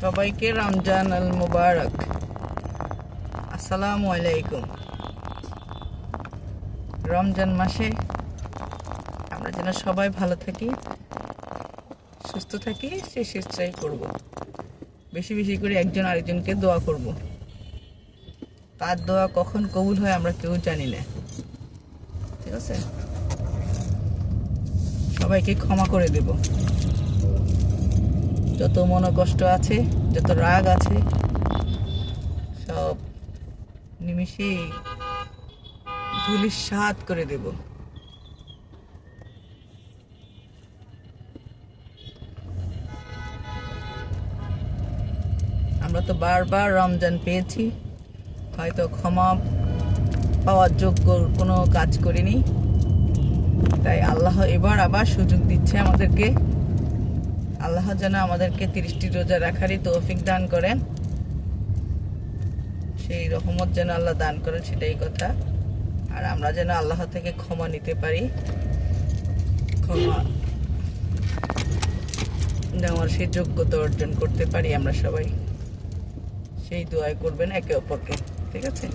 সবাইকে রমজান আল মুবারক। আসসালামু আলাইকুম। রমজান মাসে আমরা যেন সবাই ভালো থাকি, সুস্থ থাকি, সে চেষ্টাই করব। বেশি বেশি করে একজন আরেকজনকে দোয়া করব। তার দোয়া কখন কবুল হয় আমরা কেউ জানি না, ঠিক আছে? সবাইকে ক্ষমা করে দেব। যত মনোকষ্ট আছে, যত রাগ আছে, সব নিমিষেই ধূলিসাৎ করে দেব। আমরা তো বারবার রমজান পেয়েছি, হয়তো ক্ষমা পাওয়ার যোগ্য কোনো কাজ করিনি, তাই আল্লাহ এবার আবার সুযোগ দিচ্ছে আমাদেরকে। আল্লাহ যেন আমাদেরকে 30টি রোজা রাখারই তৌফিক দান করেন, সেই রহমত যেন আল্লাহ দান করেন, সেটাই কথা। আর আমরা যেন আল্লাহ থেকে ক্ষমা নিতে পারি, ক্ষমা নেওয়ার সেই যোগ্যতা অর্জন করতে পারি আমরা সবাই। সেই দোয়াই করবেন একে অপরকে, ঠিক আছে?